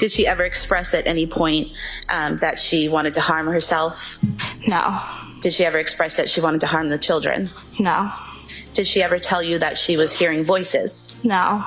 Did she ever express at any point that she wanted to harm herself? No. Did she ever express that she wanted to harm the children? No. Did she ever tell you that she was hearing voices? No.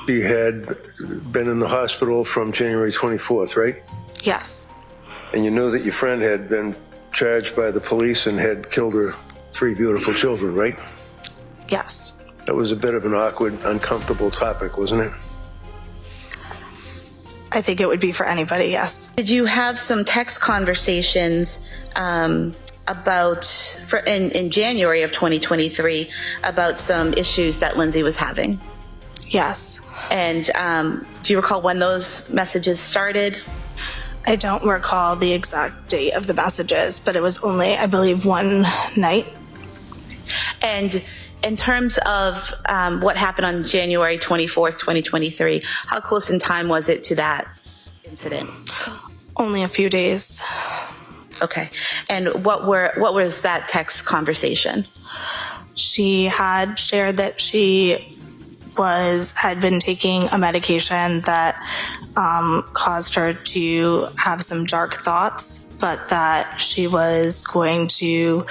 She had been in the hospital from January 24th, right? Yes. And you knew that your friend had been charged by the police and had killed her 3 beautiful children, right? Yes. That was a bit of an awkward, uncomfortable topic, wasn't it? I think it would be for anybody, yes. Did you have some text conversations in January of 2023 about some issues that Lindsay was having? Yes. And do you recall when those messages started? I don't recall the exact date of the messages, but it was only, I believe, one night. And in terms of what happened on January 24th, 2023, how close in time was it to that incident? Only a few days. Okay. And what was that text conversation? She had shared that she had been taking a medication that caused her to have some dark thoughts, but that she was going to,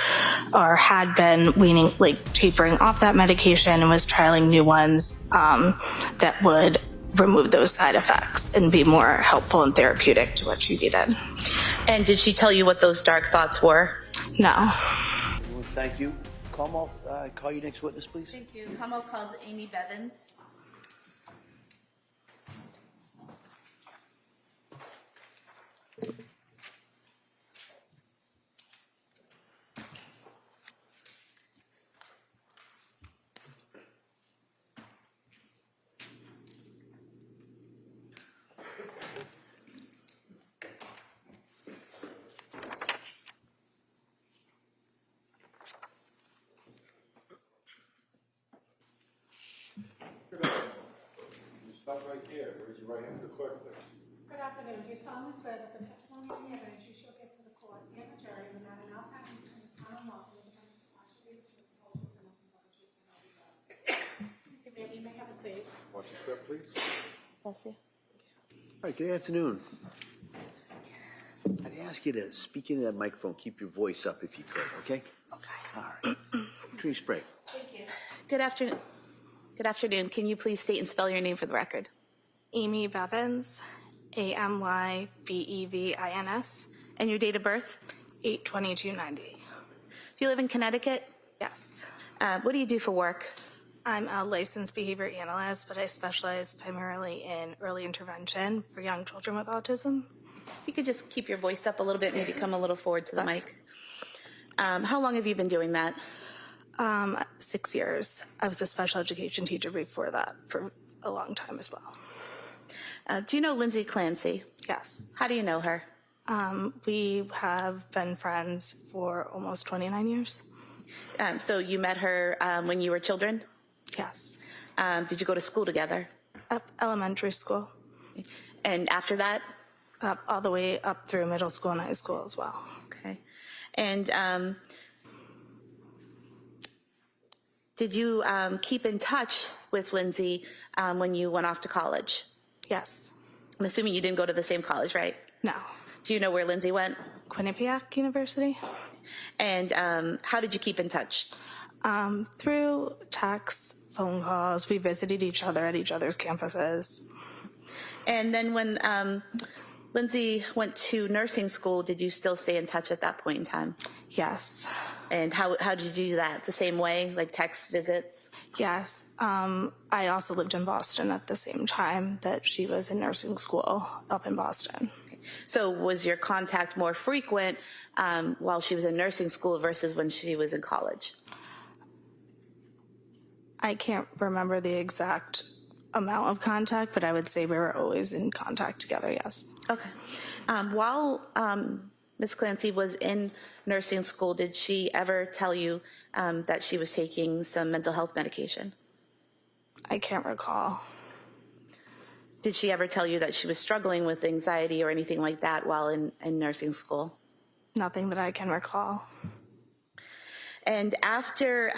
or had been tapering off that medication and was trialing new ones that would remove those side effects and be more helpful and therapeutic to what she needed. And did she tell you what those dark thoughts were? No. Thank you. Kamal, call your next witness, please. Thank you. Kamal calls Amy Bevins. Stop right there. Raise your right hand to the clerk, please. Good afternoon. Do you solemnly swear that the testimony and the evidence you shall give to the court and the jury in the matter now passing between the town and law will be impartially to the whole of the nothing but the truth and nothing but it. You may have a seat. Watch your step, please. Bless you. All right, good afternoon. I'd ask you to speak into that microphone, keep your voice up if you could, okay? Okay. All right. Tree spray. Thank you. Good afternoon. Good afternoon. Can you please state and spell your name for the record? Amy Bevins, AMYBEVINS. And your date of birth? 8/22/90. Do you live in Connecticut? Yes. What do you do for work? I'm a licensed behavior analyst, but I specialize primarily in early intervention for young children with autism. If you could just keep your voice up a little bit, maybe come a little forward to the mic. How long have you been doing that? 6 years. I was a special education teacher before that for a long time as well. Do you know Lindsay Clancy? Yes. How do you know her? We have been friends for almost 29 years. So you met her when you were children? Yes. Did you go to school together? Elementary school. And after that? All the way up through middle school and high school as well. Okay. And did you keep in touch with Lindsay when you went off to college? Yes. I'm assuming you didn't go to the same college, right? No. Do you know where Lindsay went? Quinnipiac University. And how did you keep in touch? Through texts, phone calls. We visited each other at each other's campuses. And then when Lindsay went to nursing school, did you still stay in touch at that point in time? Yes. And how did you do that? The same way, like text visits? Yes. I also lived in Boston at the same time that she was in nursing school up in Boston. So was your contact more frequent while she was in nursing school versus when she was in college? I can't remember the exact amount of contact, but I would say we were always in contact together, yes. Okay. While Ms. Clancy was in nursing school, did she ever tell you that she was taking some mental health medication? I can't recall. Did she ever tell you that she was struggling with anxiety or anything like that while in nursing school? Nothing that I can recall. And after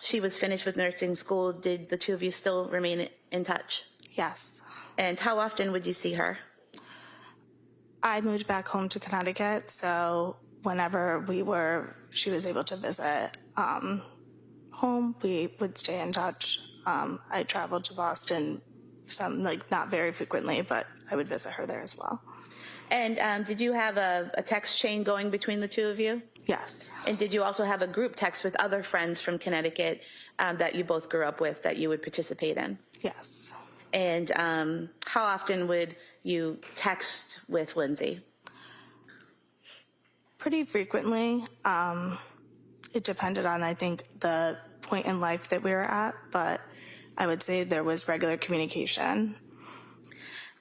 she was finished with nursing school, did the two of you still remain in touch? Yes. And how often would you see her? I moved back home to Connecticut, so whenever she was able to visit home, we would stay in touch. I traveled to Boston, not very frequently, but I would visit her there as well. And did you have a text chain going between the two of you? Yes. And did you also have a group text with other friends from Connecticut that you both grew up with that you would participate in? Yes. And how often would you text with Lindsay? Pretty frequently. It depended on, I think, the point in life that we were at, but I would say there was regular communication.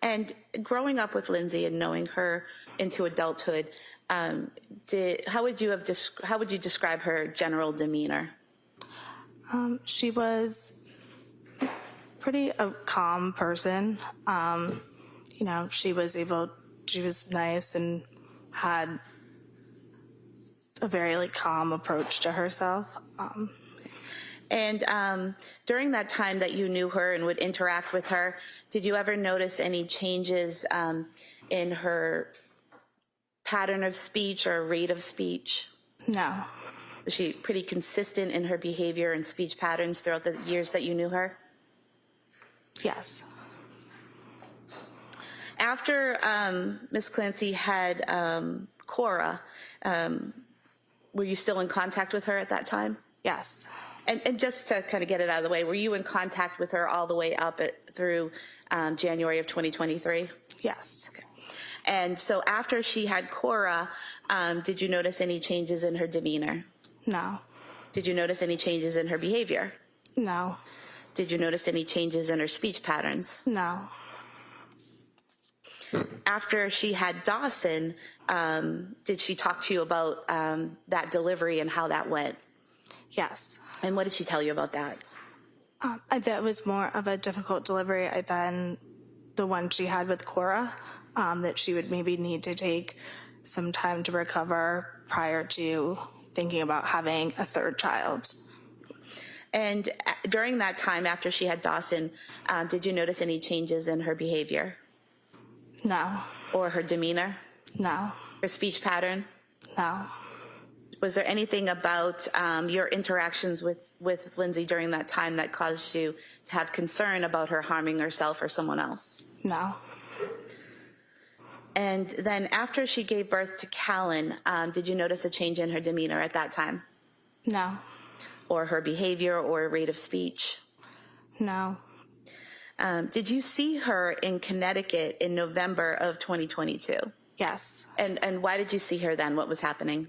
And growing up with Lindsay and knowing her into adulthood, how would you describe her general demeanor? She was pretty a calm person. She was nice and had a very calm approach to herself. And during that time that you knew her and would interact with her, did you ever notice any changes in her pattern of speech or rate of speech? No. Was she pretty consistent in her behavior and speech patterns throughout the years that you knew her? Yes. After Ms. Clancy had Cora, were you still in contact with her at that time? Yes. And just to kind of get it out of the way, were you in contact with her all the way up through January of 2023? Yes. Okay. And so after she had Cora, did you notice any changes in her demeanor? No. Did you notice any changes in her behavior? No. Did you notice any changes in her speech patterns? No. After she had Dawson, did she talk to you about that delivery and how that went? Yes. And what did she tell you about that? That was more of a difficult delivery than the one she had with Cora, that she would maybe need to take some time to recover prior to thinking about having a third child. And during that time, after she had Dawson, did you notice any changes in her behavior? No. Or her demeanor? No. Her speech pattern? No. Was there anything about your interactions with Lindsay during that time that caused you to have concern about her harming herself or someone else? No. And then after she gave birth to Callan, did you notice a change in her demeanor at that time? No. Or her behavior or rate of speech? No. Did you see her in Connecticut in November of 2022? Yes. And why did you see her then? What was happening?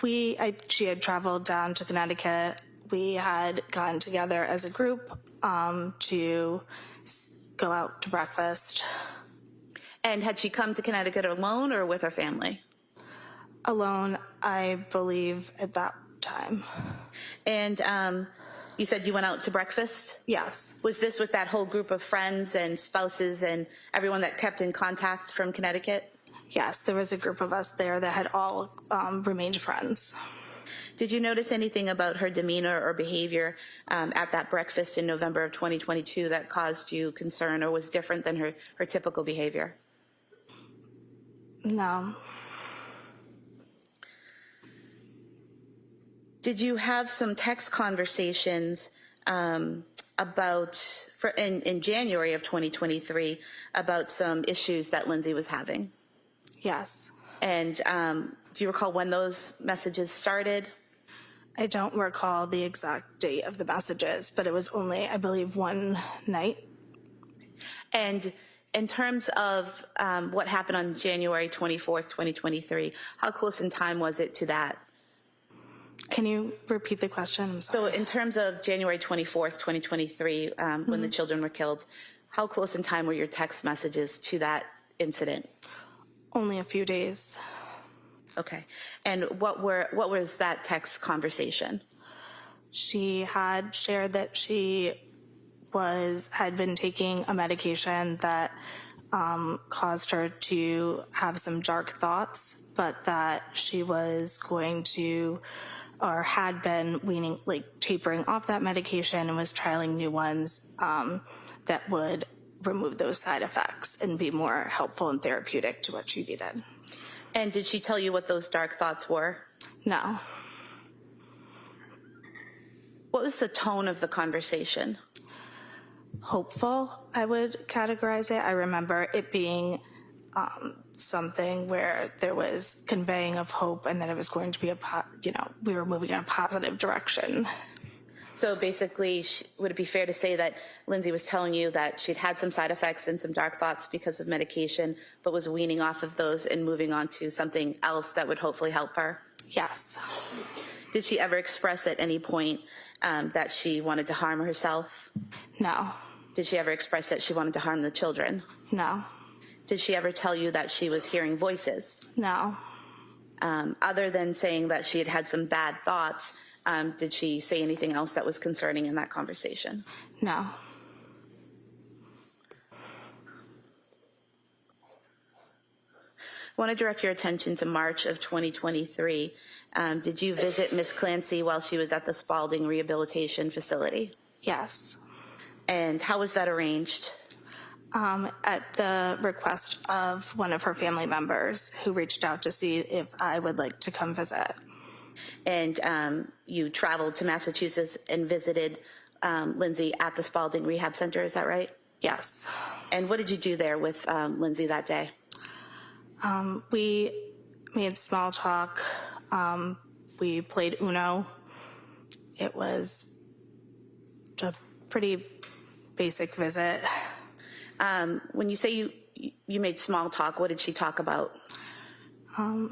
She had traveled down to Connecticut. We had gotten together as a group to go out to breakfast. And had she come to Connecticut alone or with her family? Alone, I believe, at that time. And you said you went out to breakfast? Yes. Was this with that whole group of friends and spouses and everyone that kept in contact from Connecticut? Yes, there was a group of us there that had all remained friends. Did you notice anything about her demeanor or behavior at that breakfast in November of 2022 that caused you concern or was different than her typical behavior? No. Did you have some text conversations in January of 2023 about some issues that Lindsay was having? Yes. And do you recall when those messages started? I don't recall the exact date of the messages, but it was only, I believe, one night. And in terms of what happened on January 24th, 2023, how close in time was it to that? Can you repeat the question? I'm sorry. So in terms of January 24th, 2023, when the children were killed, how close in time were your text messages to that incident? Only a few days. Okay. And what was that text conversation? She had shared that she had been taking a medication that caused her to have some dark thoughts, but that she was going to, or had been tapering off that medication and was trialing new ones that would remove those side effects and be more helpful and therapeutic to what she needed. And did she tell you what those dark thoughts were? No. What was the tone of the conversation? Hopeful, I would categorize it. I remember it being something where there was conveying of hope and that it was going to be we were moving in a positive direction. So basically, would it be fair to say that Lindsay was telling you that she'd had some side effects and some dark thoughts because of medication, but was weaning off of those and moving on to something else that would hopefully help her? Yes. Did she ever express at any point that she wanted to harm herself? No. Did she ever express that she wanted to harm the children? No. Did she ever tell you that she was hearing voices? No. Other than saying that she had had some bad thoughts, did she say anything else that was concerning in that conversation? No. I want to direct your attention to March of 2023. Did you visit Miss Clancy while she was at the Spalding Rehabilitation Facility? Yes. And how was that arranged? At the request of one of her family members who reached out to see if I would like to come visit. And you traveled to Massachusetts and visited Lindsay at the Spalding Rehab Center, is that right? Yes. And what did you do there with Lindsay that day? We made small talk. We played Uno. It was a pretty basic visit. When you say you made small talk, what did she talk about? I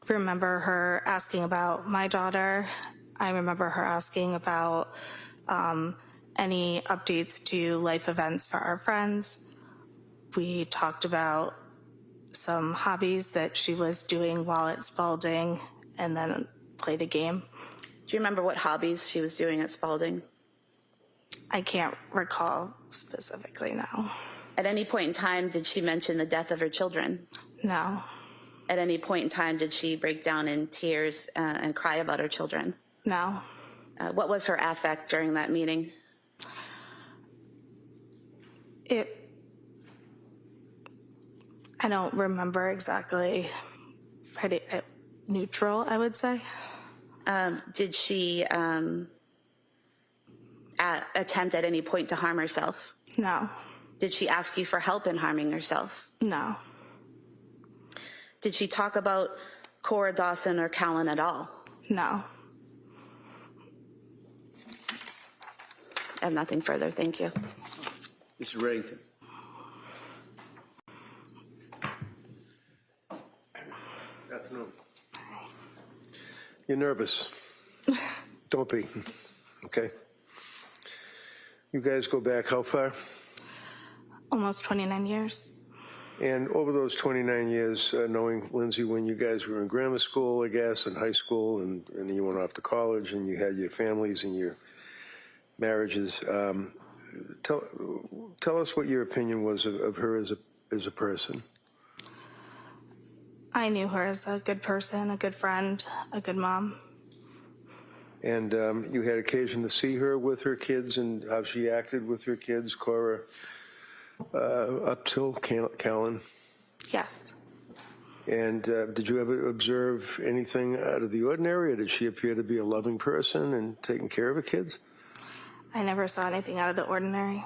remember her asking about my daughter. I remember her asking about any updates to life events for our friends. We talked about some hobbies that she was doing while at Spalding and then played a game. Do you remember what hobbies she was doing at Spalding? I can't recall specifically now. At any point in time, did she mention the death of her children? No. At any point in time, did she break down in tears and cry about her children? No. What was her affect during that meeting? I don't remember exactly. Pretty neutral, I would say. Did she attempt at any point to harm herself? No. Did she ask you for help in harming herself? No. Did she talk about Cora Dawson or Callan at all? No. I have nothing further. Thank you. Mr. Reddington. Afternoon. You're nervous. Don't be. Okay. You guys go back how far? Almost 29 years. And over those 29 years, knowing Lindsay when you guys were in grammar school, I guess, and high school, and then you went off to college, and you had your families and your marriages, tell us what your opinion was of her as a person. I knew her as a good person, a good friend, a good mom. And you had occasion to see her with her kids and how she acted with her kids, Cora, up till Callan. Yes. And did you ever observe anything out of the ordinary, or did she appear to be a loving person and taking care of her kids? I never saw anything out of the ordinary.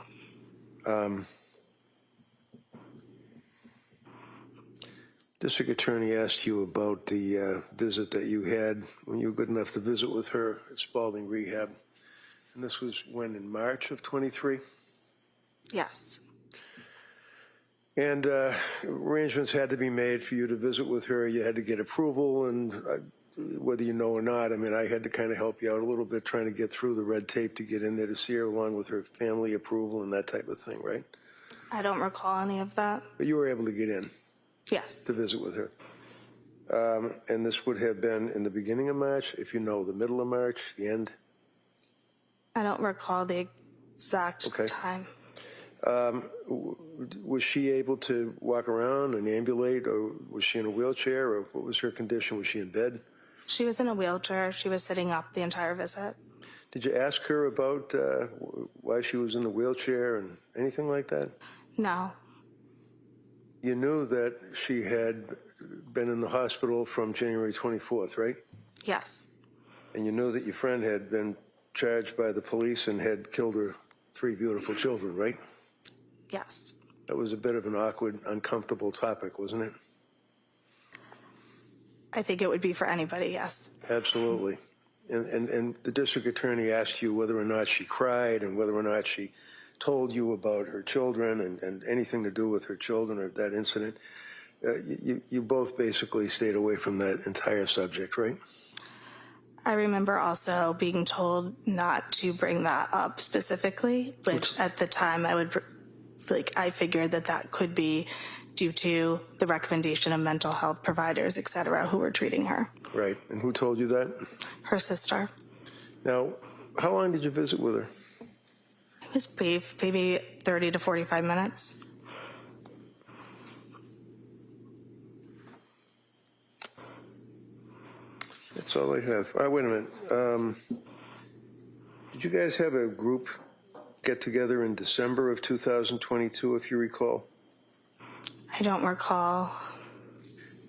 District Attorney asked you about the visit that you had when you were good enough to visit with her at Spalding Rehab. And this was when, in March of 23? Yes. And arrangements had to be made for you to visit with her. You had to get approval, and whether you know or not, I mean, I had to kind of help you out a little bit trying to get through the red tape to get in there to see her, along with her family approval and that type of thing, right? I don't recall any of that. But you were able to get in Yes. to visit with her. And this would have been in the beginning of March, if you know, the middle of March, the end? I don't recall the exact Okay. time. Was she able to walk around and ambulate, or was she in a wheelchair, or what was her condition? Was she in bed? She was in a wheelchair. She was sitting up the entire visit. Did you ask her about why she was in the wheelchair and anything like that? No. You knew that she had been in the hospital from January 24th, right? Yes. And you knew that your friend had been charged by the police and had killed her 3 beautiful children, right? Yes. That was a bit of an awkward, uncomfortable topic, wasn't it? I think it would be for anybody, yes. Absolutely. And the district attorney asked you whether or not she cried and whether or not she told you about her children and anything to do with her children or that incident. You both basically stayed away from that entire subject, right? I remember also being told not to bring that up specifically, which at the time I figured that could be due to the recommendation of mental health providers, et cetera, who were treating her. Right. And who told you that? Her sister. Now, how long did you visit with her? It was brief, maybe 30 to 45 minutes. That's all I have. Wait a minute. Did you guys have a group get together in December of 2022, if you recall? I don't recall.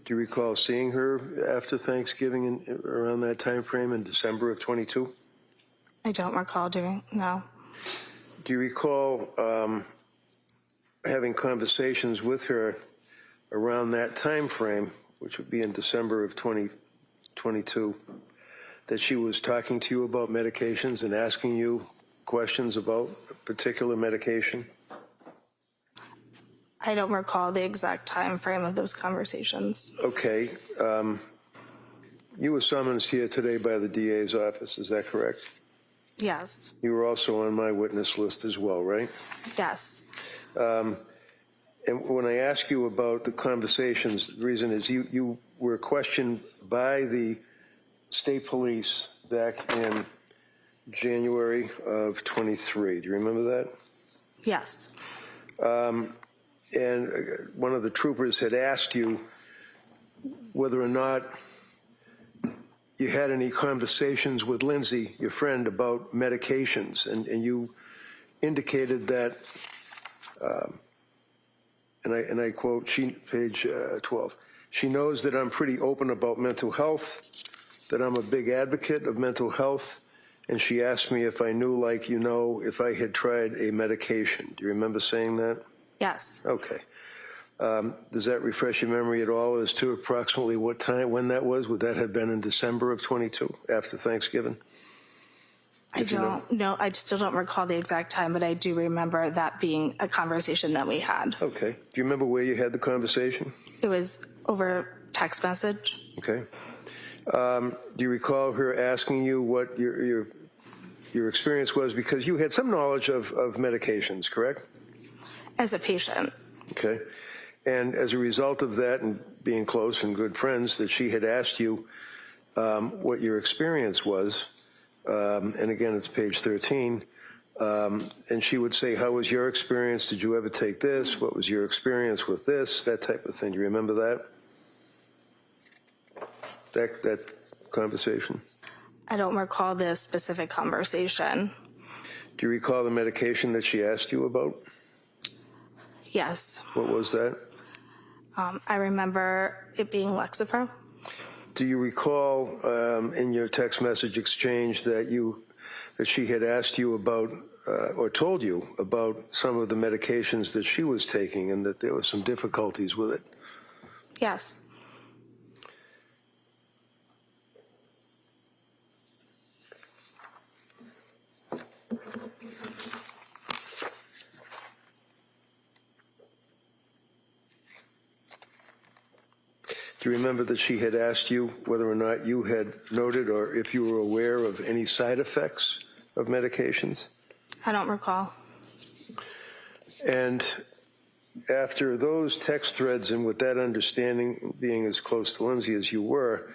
Do you recall seeing her after Thanksgiving around that time frame in December of 22? I don't recall no. Do you recall having conversations with her around that time frame, which would be in December of 2022, that she was talking to you about medications and asking you questions about a particular medication? I don't recall the exact time frame of those conversations. Okay. You were summoned here today by the DA's office, is that correct? Yes. You were also on my witness list as well, right? Yes. And when I ask you about the conversations, the reason is you were questioned by the state police back in January of 23. Do you remember that? Yes. And one of the troopers had asked you whether or not you had any conversations with Lindsay, your friend, about medications, and you indicated that, and I quote, page 12, she knows that I'm pretty open about mental health, that I'm a big advocate of mental health, and she asked me if I knew, if I had tried a medication. Do you remember saying that? Yes. Okay. Does that refresh your memory at all as to approximately what time, when that was? Would that have been in December of 22, after Thanksgiving? I don't know. I still don't recall the exact time, but I do remember that being a conversation that we had. Okay. Do you remember where you had the conversation? It was over text message. Okay. Do you recall her asking you what your experience was? Because you had some knowledge of medications, correct? As a patient. Okay. And as a result of that and being close and good friends, that she had asked you what your experience was, and again, it's page 13, and she would say, how was your experience? Did you ever take this? What was your experience with this? That type of thing. Do you remember that? That conversation? I don't recall this specific conversation. Do you recall the medication that she asked you about? Yes. What was that? I remember it being Lexapro. Do you recall in your text message exchange that she had asked you about or told you about some of the medications that she was taking and that there were some difficulties with it? Yes. Do you remember that she had asked you whether or not you had noted or if you were aware of any side effects of medications? I don't recall. And after those text threads and with that understanding, being as close to Lindsay as you were,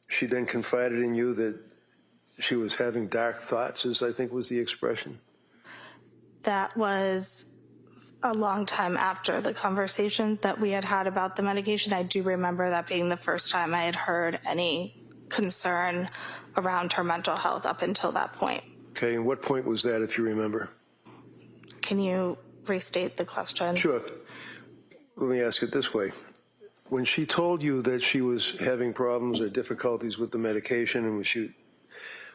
she then confided in you that she was having dark thoughts, as I think was the expression. That was a long time after the conversation that we had had about the medication. I do remember that being the first time I had heard any concern around her mental health up until that point. Okay, and what point was that, if you remember? Can you restate the question? Sure. Let me ask it this way. When she told you that she was having problems or difficulties with the medication, and when she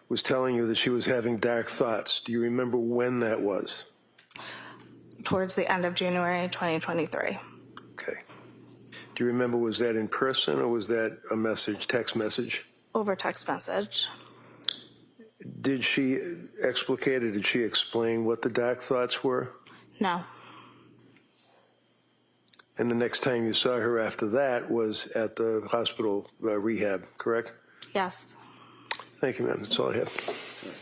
was telling you that she was having dark thoughts, do you remember when that was? Towards the end of January 2023. Okay. Do you remember, was that in person or was that a message, text message? Over text message. Did she explicate or did she explain what the dark thoughts were? No. And the next time you saw her after that was at the hospital rehab, correct? Yes. Thank you, ma'am. That's all I have.